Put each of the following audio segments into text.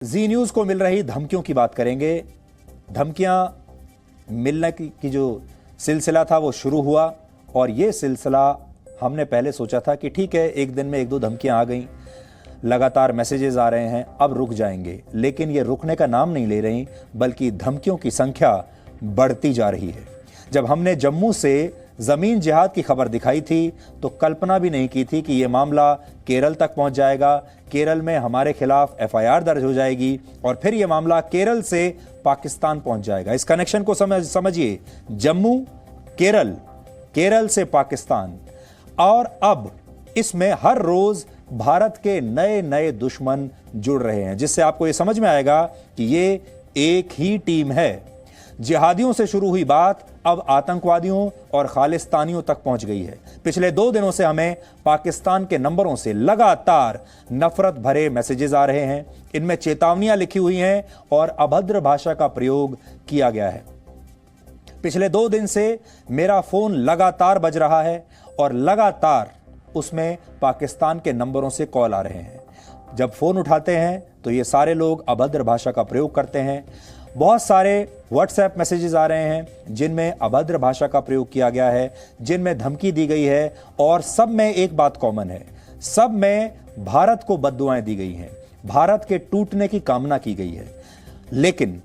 जी news को मिल रही धमकियों की बात करेंगे। धमकियां मिलने की जो सिलसिला था वो शुरू हुआ और ये सिलसिला हमने पहले सोचा था कि ठीक है, एक दिन में एक दो धमकियां आ गई, लगातार मैसेजेस आ रहे हैं, अब रुक जाएंगे, लेकिन ये रुकने का नाम नहीं ले रही, बल्कि धमकियों की संख्या बढ़ती जा रही है। जब हमने जम्मू से जमीन जिहाद की खबर दिखाई थी तो कल्पना भी नहीं की थी कि ये मामला केरल तक पहुंच जाएगा, केरल में हमारे खिलाफ एफआईआर दर्ज हो जाएगी और फिर ये मामला केरल से पाकिस्तान पहुंच जाएगा। इस कनेक्शन को समझिए, जम्मू केरल, केरल से पाकिस्तान, और अब इसमें हर रोज भारत के नए नए दुश्मन जुड़ रहे हैं, जिससे आपको ये समझ में आएगा कि ये एक ही टीम है। जिहादियों से शुरू हुई बात अब आतंकवादियों और खालिस्तानियों तक पहुंच गई है। पिछले 2 दिनों से हमें पाकिस्तान के नंबरों से लगातार नफरत भरे मैसेजेस आ रहे हैं। इनमें चेतावनियां लिखी हुई हैं और अभद्र भाषा का प्रयोग किया गया है। पिछले 2 दिन से मेरा फोन लगातार बज रहा है और लगातार उसमें पाकिस्तान के नंबरों से कॉल आ रहे हैं। जब फोन उठाते हैं तो ये सारे लोग अभद्र भाषा का प्रयोग करते हैं। बहुत सारे व्हाट्सएप मैसेजेस आ रहे हैं जिनमें अभद्र भाषा का प्रयोग किया गया है, जिनमें धमकी दी गई है, और सब में एक बात कॉमन है, सब में भारत को बद्दुआएं दी गई हैं, भारत के टूटने की कामना की गई है। लेकिन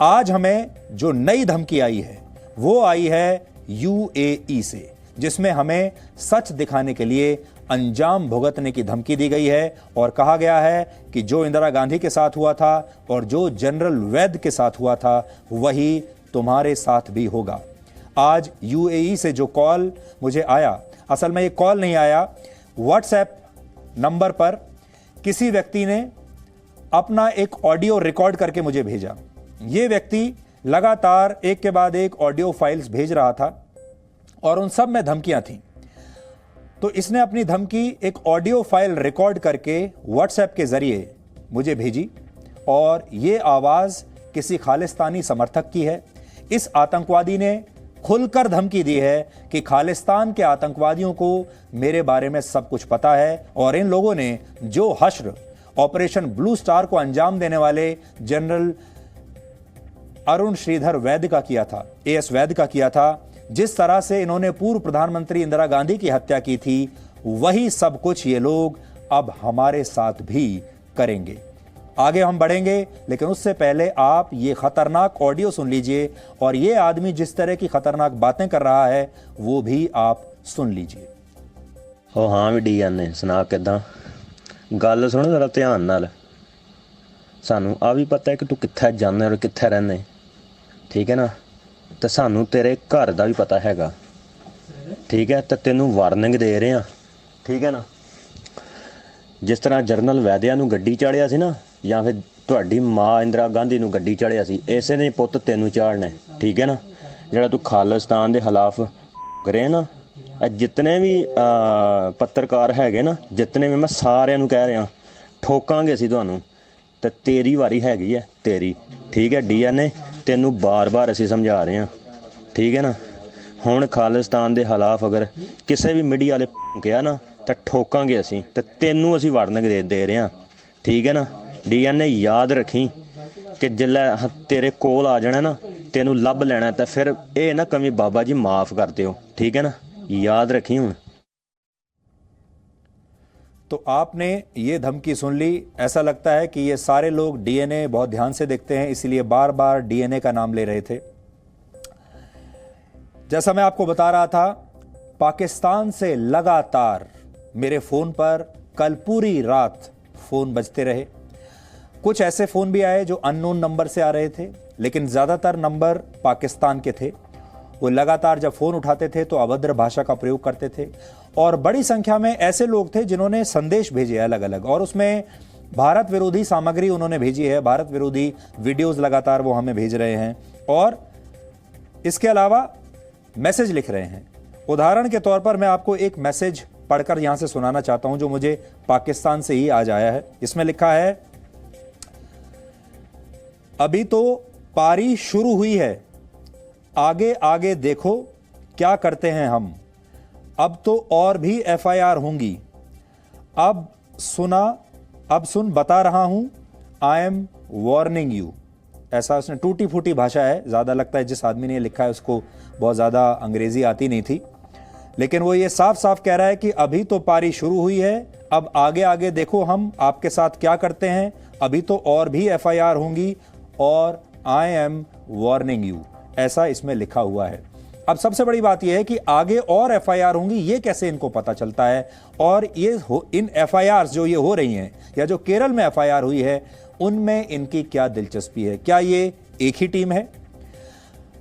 आज हमें जो नई धमकी आई है वो आई है यूएई से, जिसमें हमें सच दिखाने के लिए अंजाम भुगतने की धमकी दी गई है और कहा गया है कि जो इंदिरा गांधी के साथ हुआ था और जो जनरल वैद के साथ हुआ था वही तुम्हारे साथ भी होगा। आज यूएई से जो कॉल मुझे आया, असल में ये कॉल नहीं आया, व्हाट्सएप नंबर पर किसी व्यक्ति ने अपना एक ऑडियो रिकॉर्ड करके मुझे भेजा। ये व्यक्ति लगातार एक के बाद एक ऑडियो फाइल्स भेज रहा था और उन सब में धमकियां थीं। तो इसने अपनी धमकी एक ऑडियो फाइल रिकॉर्ड करके व्हाट्सएप के जरिए मुझे भेजी और ये आवाज किसी खालिस्तानी समर्थक की है। इस आतंकवादी ने खुलकर धमकी दी है कि खालिस्तान के आतंकवादियों को मेरे बारे में सब कुछ पता है और इन लोगों ने जो हश्र ऑपरेशन ब्लू स्टार को अंजाम देने वाले जनरल अरुण श्रीधर वैद्य का किया था, एएस वैद्य का किया था, जिस तरह से इन्होंने पूर्व प्रधानमंत्री इंदिरा गांधी की हत्या की थी, वही सब कुछ ये लोग अब हमारे साथ भी करेंगे। आगे हम बढ़ेंगे, लेकिन उससे पहले आप ये खतरनाक ऑडियो सुन लीजिए और ये आदमी जिस तरह की खतरनाक बातें कर रहा है वो भी आप सुन लीजिए। हो हाँ भी डी ने सुना किदा गल सुन जरा ध्यान नाल। सानू आ भी पता है कि तू कित्थे जाने और कित्थे रहने, ठीक है ना, तो सानू तेरे घर का भी पता हैगा, ठीक है, तो तेनू वार्निंग दे रहे हैं, ठीक है ना। जिस तरह जनरल वैद्या नू गड्डी चाढ़िया सी ना, या फिर तुहाडी माँ इंदिरा गांधी नू गड्डी चाढ़िया सी, इसे ने पुत्त तेनू चाढ़ना है, ठीक है ना। जिहड़ा तू खालिस्तान के खिलाफ करे ना, जितने भी पत्रकार हैगे ना, जितने भी, मैं सारे नू कह रहा ठोकांगे असीं तुहानू, तो तेरी वारी हैगी है, तेरी, ठीक है। डीएनए तेनू बार बार असीं समझा रहे हैं, ठीक है ना। हुण खालिस्तान के खिलाफ अगर किसी भी मीडिया वाले किया ना तो ठोकांगे असीं, तो तेनू असीं वार्निंग दे रहे हैं, ठीक है ना। डीएनए याद रखी कि जिल्लै तेरे कोल आ जाना ना, तेनू लभ लेना, तो फिर ये ना कमी बाबा जी माफ़ कर दिओ, ठीक है ना, याद रखी हुण। तो आपने ये धमकी सुन ली। ऐसा लगता है कि ये सारे लोग डीएनए बहुत ध्यान से देखते हैं, इसलिए बार बार डीएनए का नाम ले रहे थे। जैसा मैं आपको बता रहा था, पाकिस्तान से लगातार मेरे फोन पर कल पूरी रात फोन बजते रहे। कुछ ऐसे फोन भी आए जो अननोन नंबर से आ रहे थे, लेकिन ज्यादातर नंबर पाकिस्तान के थे। वो लगातार जब फोन उठाते थे तो अभद्र भाषा का प्रयोग करते थे और बड़ी संख्या में ऐसे लोग थे जिन्होंने संदेश भेजे अलग अलग, और उसमें भारत विरोधी सामग्री उन्होंने भेजी है, भारत विरोधी वीडियोस लगातार वो हमें भेज रहे हैं और इसके अलावा मैसेज लिख रहे हैं। उदाहरण के तौर पर मैं आपको एक मैसेज पढ़कर यहां से सुनाना चाहता हूं जो मुझे पाकिस्तान से ही आज आया है। इसमें लिखा है, अभी तो पारी शुरू हुई है, आगे आगे देखो क्या करते हैं हम, अब तो और भी एफआईआर होंगी, अब सुन बता रहा हूं, आई एम वार्निंग यू, ऐसा उसने टूटी फूटी भाषा है, ज़्यादा लगता है जिस आदमी ने ये लिखा है उसको बहुत ज़्यादा अंग्रेज़ी आती नहीं थी, लेकिन वो ये साफ साफ कह रहा है कि अभी तो पारी शुरू हुई है, अब आगे आगे देखो हम आपके साथ क्या करते हैं, अभी तो और भी एफआईआर होंगी और आई एम वार्निंग यू, ऐसा इसमें लिखा हुआ है। अब सबसे बड़ी बात यह है कि आगे और एफआईआर होंगी, ये कैसे इनको पता चलता है, और ये इन एफआईआर जो ये हो रही हैं या जो केरल में एफआईआर हुई है उनमें इनकी क्या दिलचस्पी है, क्या ये एक ही टीम है?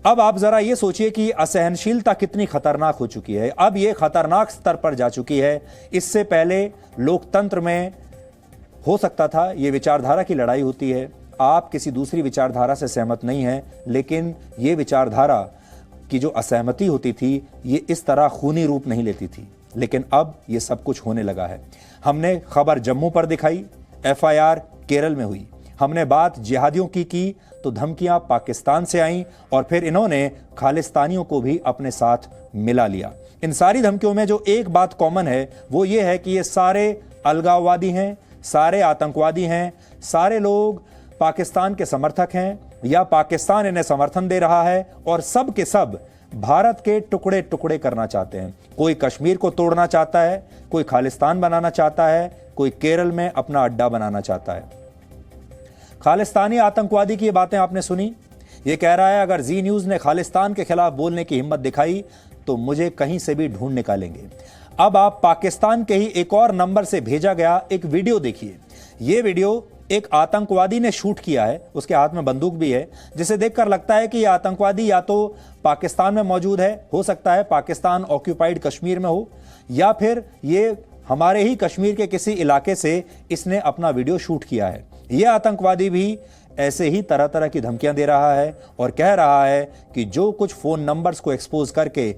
अब आप जरा ये सोचिए कि असहनशीलता कितनी खतरनाक हो चुकी है, अब ये खतरनाक स्तर पर जा चुकी है। इससे पहले लोकतंत्र में हो सकता था ये विचारधारा की लड़ाई होती है, आप किसी दूसरी विचारधारा से सहमत नहीं हैं, लेकिन ये विचारधारा की जो असहमति होती थी ये इस तरह खूनी रूप नहीं लेती थी, लेकिन अब ये सब कुछ होने लगा है। हमने खबर जम्मू पर दिखाई, एफआईआर केरल में हुई, हमने बात जिहादियों की तो धमकियां पाकिस्तान से आईं और फिर इन्होंने खालिस्तानियों को भी अपने साथ मिला लिया। इन सारी धमकियों में जो एक बात कॉमन है वो ये है कि ये सारे अलगाववादी हैं, सारे आतंकवादी हैं, सारे लोग पाकिस्तान के समर्थक हैं या पाकिस्तान इन्हें समर्थन दे रहा है, और सब के सब भारत के टुकड़े टुकड़े करना चाहते हैं। कोई कश्मीर को तोड़ना चाहता है, कोई खालिस्तान बनाना चाहता है, कोई केरल में अपना अड्डा बनाना चाहता है। खालिस्तानी आतंकवादी की ये बातें आपने सुनी, ये कह रहा है अगर जी न्यूज़ ने खालिस्तान के खिलाफ बोलने की हिम्मत दिखाई तो मुझे कहीं से भी ढूंढ निकालेंगे। अब आप पाकिस्तान के ही एक और नंबर से भेजा गया एक वीडियो देखिए। ये वीडियो एक आतंकवादी ने शूट किया है, उसके हाथ में बंदूक भी है, जिसे देखकर लगता है कि यह आतंकवादी या तो पाकिस्तान में मौजूद है, हो सकता है पाकिस्तान ऑक्यूपाइड कश्मीर में हो, या फिर ये हमारे ही कश्मीर के किसी इलाके से इसने अपना वीडियो शूट किया है। यह आतंकवादी भी ऐसे ही तरह तरह की धमकियां दे रहा है और कह रहा है कि जो कुछ फोन नंबर्स को एक्सपोज करके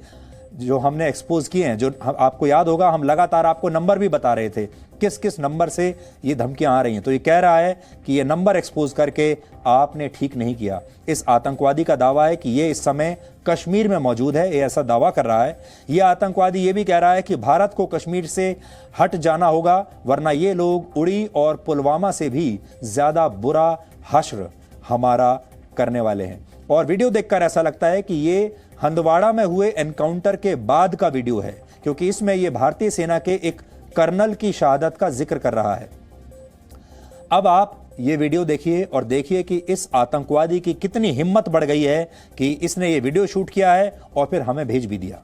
जो हमने एक्सपोज किए हैं, जो आपको याद होगा हम लगातार आपको नंबर भी बता रहे थे किस किस नंबर से ये धमकियां आ रही हैं, तो ये कह रहा है कि ये नंबर एक्सपोज करके आपने ठीक नहीं किया। इस आतंकवादी का दावा है कि ये इस समय कश्मीर में मौजूद है, ये ऐसा दावा कर रहा है। ये आतंकवादी ये भी कह रहा है कि भारत को कश्मीर से हट जाना होगा, वरना ये लोग उड़ी और पुलवामा से भी ज्यादा बुरा हश्र हमारा करने वाले हैं। और वीडियो देखकर ऐसा लगता है कि ये हंदवाड़ा में हुए एनकाउंटर के बाद का वीडियो है, क्योंकि इसमें ये भारतीय सेना के एक कर्नल की शहादत का जिक्र कर रहा है। अब आप ये वीडियो देखिए और देखिए कि इस आतंकवादी की कितनी हिम्मत बढ़ गई है कि इसने ये वीडियो शूट किया है और फिर हमें भेज भी दिया।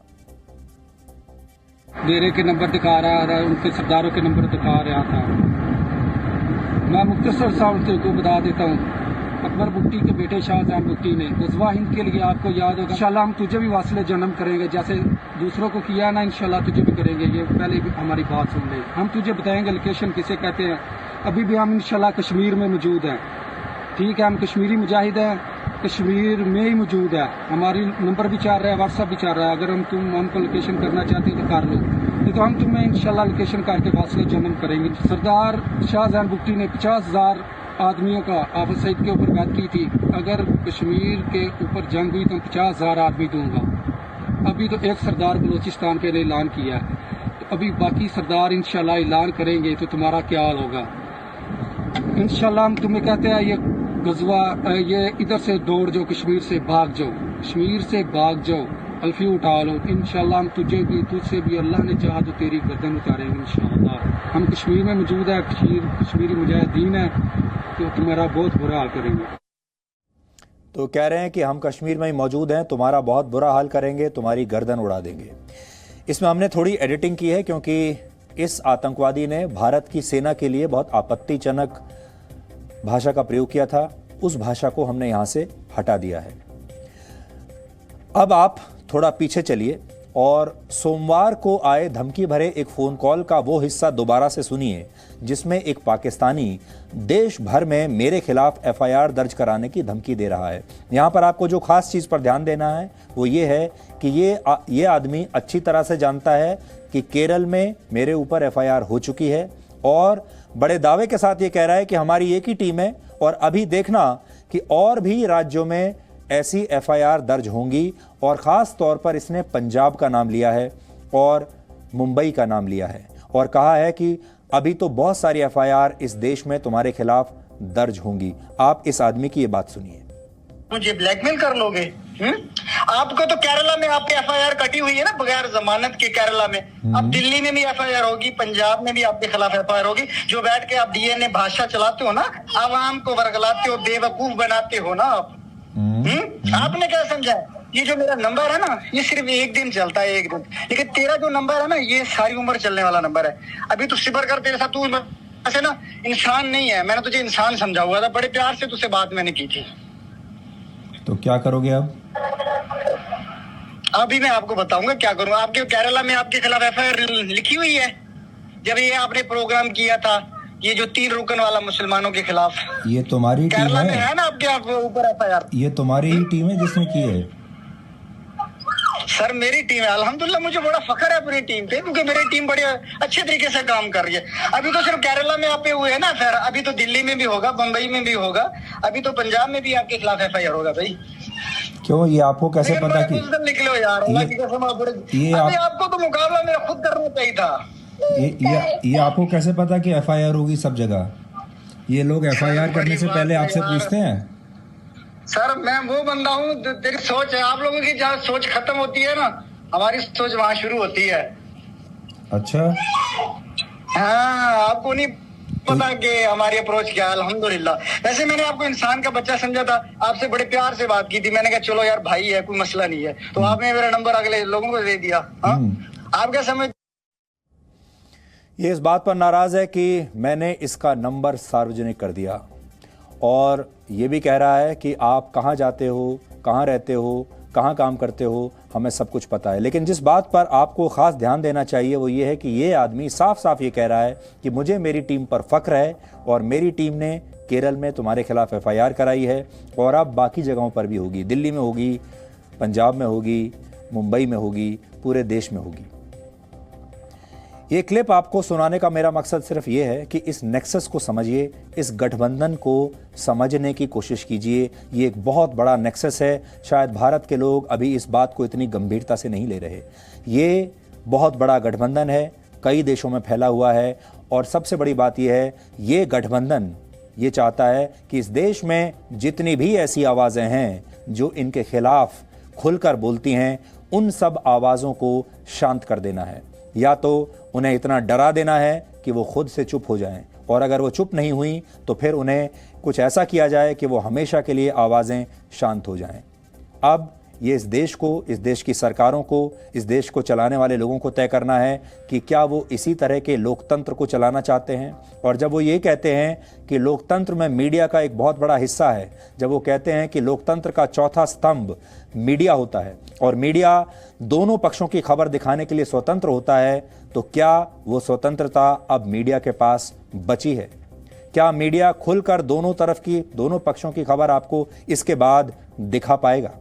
डेरे के नंबर दिखा रहा था, उनके सरदारों के नंबर दिखा रहा था। मैं मुख्तसर सा उनको बता देता हूँ। अकबर भुट्टी के बेटे शाहजहां भुट्टी ने गज़वा हिंद के लिए, आपको याद होगा, इंशाल्लाह हम तुझे भी वास्ले जन्म करेंगे, जैसे दूसरों को किया ना इंशाल्लाह तुझे भी करेंगे। ये पहले भी हमारी बात सुन ले, हम तुझे बताएंगे लोकेशन किसे कहते हैं। अभी भी हम इंशाल्लाह कश्मीर में मौजूद हैं, ठीक है, हम कश्मीरी मुजाहिद हैं, कश्मीर में ही मौजूद है। हमारी नंबर भी चल रहा है, व्हाट्सअप भी चल रहा है। अगर हमको लोकेशन करना चाहते हो तो कर लो, नहीं तो हम तुम्हें इंशाल्लाह लोकेशन करके वास्ले जन्म करेंगे। सरदार शाहजहां भुट्टी ने 50,000 आदमियों का आपस सईद के ऊपर बात की थी, अगर कश्मीर के ऊपर जंग हुई तो 50,000 आदमी दूंगा। अभी तो एक सरदार बलूचिस्तान के लिए ऐलान किया है, तो अभी बाकी सरदार इंशाल्लाह ऐलान करेंगे तो तुम्हारा क्या हाल होगा। इंशाल्लाह हम तुम्हें कहते हैं ये गज़वा, ये इधर से दौड़ जाओ, कश्मीर से भाग जाओ, कश्मीर से भाग जाओ, अल्फी उठा लो। इंशाल्लाह हम तुझे भी, तुझसे भी अल्लाह ने चाहा तो तेरी गर्दन उतारेंगे इंशाल्लाह। हम कश्मीर में मौजूद है, कश्मीरी मुजाहिदीन है, तो तुम्हारा बहुत बुरा हाल करेंगे। तो कह रहे हैं कि हम कश्मीर में ही मौजूद हैं, तुम्हारा बहुत बुरा हाल करेंगे, तुम्हारी गर्दन उड़ा देंगे। इसमें हमने थोड़ी एडिटिंग की है क्योंकि इस आतंकवादी ने भारत की सेना के लिए बहुत आपत्तिजनक भाषा का प्रयोग किया था, उस भाषा को हमने यहां से हटा दिया है। अब आप थोड़ा पीछे चलिए और सोमवार को आए धमकी भरे एक फोन कॉल का वो हिस्सा दोबारा से सुनिए जिसमें एक पाकिस्तानी देश भर में मेरे खिलाफ एफआईआर दर्ज कराने की धमकी दे रहा है। यहां पर आपको जो खास चीज पर ध्यान देना है वो ये है कि ये आदमी अच्छी तरह से जानता है कि केरल में मेरे ऊपर एफआईआर हो चुकी है और बड़े दावे के साथ ये कह रहा है कि हमारी एक ही टीम है और अभी देखना कि और भी राज्यों में ऐसी एफआईआर दर्ज होंगी। और ख़ास तौर पर इसने पंजाब का नाम लिया है और मुंबई का नाम लिया है और कहा है कि अभी तो बहुत सारी एफआईआर इस देश में तुम्हारे खिलाफ दर्ज होंगी। आप इस आदमी की ये बात सुनिए। मुझे ब्लैकमेल कर लोगे? आपको तो केरला में आपकी एफआईआर कटी हुई है ना बगैर जमानत के केरला में। अब दिल्ली में भी एफआईआर होगी, पंजाब में भी आपके खिलाफ एफआईआर होगी। जो बैठ के आप डीएनए भाषा चलाते हो ना, आवाम को वर्गलाते हो, बेवकूफ बनाते हो ना आप। आपने क्या समझा? ये जो मेरा नंबर है ना, ये सिर्फ एक दिन चलता है, एक दिन। लेकिन तेरा जो नंबर है ना, ये सारी उम्र चलने वाला नंबर है। अभी तू सिबर कर, तेरे साथ तू ऐसे ना इंसान नहीं है। मैंने तुझे इंसान समझा हुआ था, बड़े प्यार से तुझसे बात मैंने की थी। तो क्या करोगे अब? अभी मैं आपको बताऊंगा क्या करूंगा। आपके केरला में आपके खिलाफ एफआईआर लिखी हुई है। जब ये आपने प्रोग्राम किया था, ये जो 3 रुकन वाला मुसलमानों के खिलाफ, ये तुम्हारी टीम केरला में है? है ना आपके ऊपर एफआईआर? ये तुम्हारी ही टीम है जिसने की है? सर मेरी टीम है, अल्हम्दुलिल्लाह मुझे बड़ा फख्र है अपनी टीम पे, क्योंकि मेरी टीम बड़े अच्छे तरीके से काम कर रही है। अभी तो सिर्फ केरला में आप पे हुए है ना, फिर अभी तो दिल्ली में भी होगा, बम्बई में भी होगा, अभी तो पंजाब में भी आपके खिलाफ एफआईआर होगा भाई। क्यों? ये आपको कैसे पता कि निकले हो यार? ये अभी आपको तो मुकाबला मेरा खुद करना चाहिए था। ये आपको कैसे पता कि एफआईआर होगी सब जगह? ये लोग एफआईआर करने से पहले आपसे पूछते हैं? सर मैं वो बंदा हूँ, तेरी सोच है, आप लोगों की जहाँ सोच खत्म होती है ना, हमारी सोच वहाँ शुरू होती है। अच्छा, हाँ, आपको नहीं पता कि हमारी अप्रोच क्या है। अल्हम्दुलिल्लाह, वैसे मैंने आपको इंसान का बच्चा समझा था, आपसे बड़े प्यार से बात की थी। मैंने कहा चलो यार भाई है, कोई मसला नहीं है। तो आपने मेरा नंबर अगले लोगों को दे दिया। हाँ, आप क्या समझ? ये इस बात पर नाराज है कि मैंने इसका नंबर सार्वजनिक कर दिया, और ये भी कह रहा है कि आप कहाँ जाते हो, कहाँ रहते हो, कहाँ काम करते हो, हमें सब कुछ पता है। लेकिन जिस बात पर आपको ख़ास ध्यान देना चाहिए वो ये है कि ये आदमी साफ साफ ये कह रहा है कि मुझे मेरी टीम पर फ़ख्र है, और मेरी टीम ने केरल में तुम्हारे खिलाफ एफआईआर कराई है, और अब बाकी जगहों पर भी होगी, दिल्ली में होगी, पंजाब में होगी, मुंबई में होगी, पूरे देश में होगी। ये क्लिप आपको सुनाने का मेरा मकसद सिर्फ ये है कि इस नेक्सस को समझिए, इस गठबंधन को समझने की कोशिश कीजिए। ये एक बहुत बड़ा नेक्सस है। शायद भारत के लोग अभी इस बात को इतनी गंभीरता से नहीं ले रहे। ये बहुत बड़ा गठबंधन है, कई देशों में फैला हुआ है, और सबसे बड़ी बात यह है, ये गठबंधन ये चाहता है कि इस देश में जितनी भी ऐसी आवाज़ें हैं जो इनके खिलाफ खुलकर बोलती हैं, उन सब आवाज़ों को शांत कर देना है, या तो उन्हें इतना डरा देना है कि वो खुद से चुप हो जाएं, और अगर वो चुप नहीं हुई तो फिर उन्हें कुछ ऐसा किया जाए कि वो हमेशा के लिए आवाज़ें शांत हो जाएं। अब ये इस देश को, इस देश की सरकारों को, इस देश को चलाने वाले लोगों को तय करना है कि क्या वो इसी तरह के लोकतंत्र को चलाना चाहते हैं। और जब वो ये कहते हैं कि लोकतंत्र में मीडिया का एक बहुत बड़ा हिस्सा है, जब वो कहते हैं कि लोकतंत्र का चौथा स्तंभ मीडिया होता है और मीडिया दोनों पक्षों की खबर दिखाने के लिए स्वतंत्र होता है, तो क्या वो स्वतंत्रता अब मीडिया के पास बची है? क्या मीडिया खुलकर दोनों तरफ की, दोनों पक्षों की खबर आपको इसके बाद दिखा पाएगा?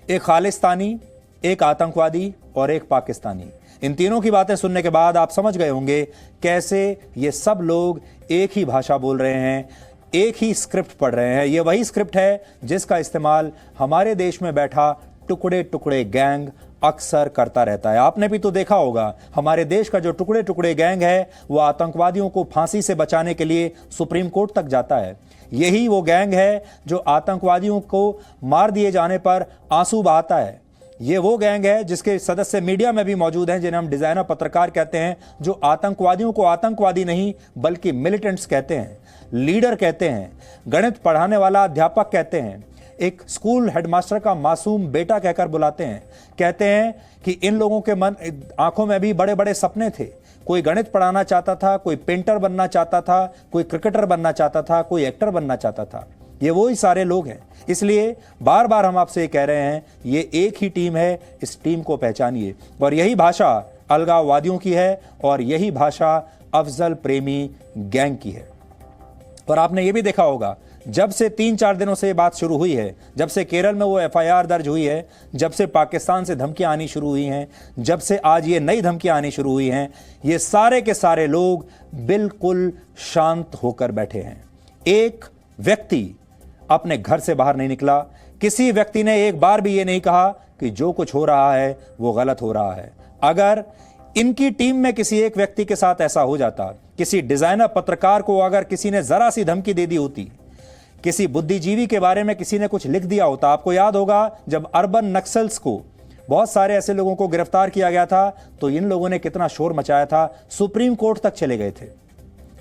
एक खालिस्तानी, एक आतंकवादी और एक पाकिस्तानी, इन तीनों की बातें सुनने के बाद आप समझ गए होंगे कैसे ये सब लोग एक ही भाषा बोल रहे हैं, एक ही स्क्रिप्ट पढ़ रहे हैं। ये वही स्क्रिप्ट है जिसका इस्तेमाल हमारे देश में बैठा टुकड़े टुकड़े गैंग अक्सर करता रहता है। आपने भी तो देखा होगा, हमारे देश का जो टुकड़े टुकड़े गैंग है वो आतंकवादियों को फांसी से बचाने के लिए सुप्रीम कोर्ट तक जाता है। यही वो गैंग है जो आतंकवादियों को मार दिए जाने पर आंसू बहाता है। ये वो गैंग है जिसके सदस्य मीडिया में भी मौजूद हैं, जिन्हें हम डिजाइनर पत्रकार कहते हैं, जो आतंकवादियों को आतंकवादी नहीं बल्कि मिलिटेंट्स कहते हैं, लीडर कहते हैं, गणित पढ़ाने वाला अध्यापक कहते हैं, एक स्कूल हेडमास्टर का मासूम बेटा कहकर बुलाते हैं। कहते हैं कि इन लोगों के मन आंखों में भी बड़े बड़े सपने थे। कोई गणित पढ़ाना चाहता था, कोई पेंटर बनना चाहता था, कोई क्रिकेटर बनना चाहता था, कोई एक्टर बनना चाहता था। ये वो ही सारे लोग हैं। इसलिए बार बार हम आपसे कह रहे हैं, ये एक ही टीम है, इस टीम को पहचानिए। और यही भाषा अलगाववादियों की है और यही भाषा अफजल प्रेमी गैंग की है। और आपने ये भी देखा होगा, जब से 3-4 दिनों से ये बात शुरू हुई है, जब से केरल में वो एफआईआर दर्ज हुई है, जब से पाकिस्तान से धमकियां आनी शुरू हुई हैं, जब से आज ये नई धमकियां आनी शुरू हुई हैं, ये सारे के सारे लोग बिल्कुल शांत होकर बैठे हैं। एक व्यक्ति अपने घर से बाहर नहीं निकला। किसी व्यक्ति ने एक बार भी ये नहीं कहा कि जो कुछ हो रहा है वो गलत हो रहा है। अगर इनकी टीम में किसी एक व्यक्ति के साथ ऐसा हो जाता किसी डिजाइनर पत्रकार को अगर किसी ने जरा सी धमकी दे दी होती, किसी बुद्धिजीवी के बारे में किसी ने कुछ लिख दिया होता, आपको याद होगा जब अर्बन नक्सल्स को, बहुत सारे ऐसे लोगों को गिरफ्तार किया गया था, तो इन लोगों ने कितना शोर मचाया था, सुप्रीम कोर्ट तक चले गए थे।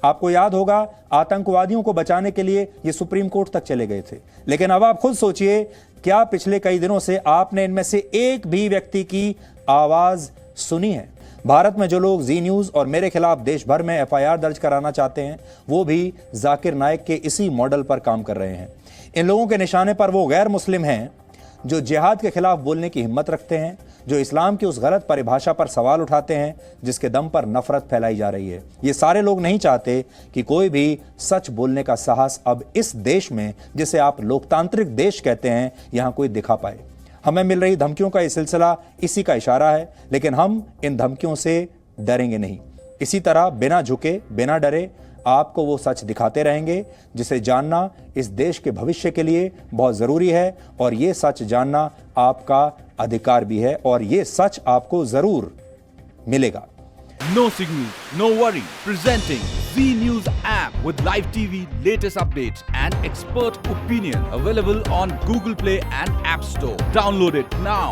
आपको याद होगा आतंकवादियों को बचाने के लिए ये सुप्रीम कोर्ट तक चले गए थे। लेकिन अब आप खुद सोचिए, क्या पिछले कई दिनों से आपने इनमें से एक भी व्यक्ति की आवाज सुनी है? भारत में जो लोग जी न्यूज और मेरे खिलाफ देश भर में एफआईआर दर्ज कराना चाहते हैं, वो भी जाकिर नाइक के इसी मॉडल पर काम कर रहे हैं। इन लोगों के निशाने पर वो गैर मुस्लिम हैं जो जिहाद के खिलाफ बोलने की हिम्मत रखते हैं, जो इस्लाम की उस गलत परिभाषा पर सवाल उठाते हैं जिसके दम पर नफरत फैलाई जा रही है। ये सारे लोग नहीं चाहते कि कोई भी सच बोलने का साहस अब इस देश में, जिसे आप लोकतांत्रिक देश कहते हैं, यहां कोई दिखा पाए। हमें मिल रही धमकियों का ये सिलसिला इसी का इशारा है, लेकिन हम इन धमकियों से डरेंगे नहीं। इसी तरह बिना झुके, बिना डरे आपको वो सच दिखाते रहेंगे जिसे जानना इस देश के भविष्य के लिए बहुत जरूरी है, और ये सच जानना आपका अधिकार भी है, और ये सच आपको जरूर मिलेगा। No signal, no worry. Presenting Z News app with live TV, latest updates and expert opinion. Available on Google Play and App Store. Download it now.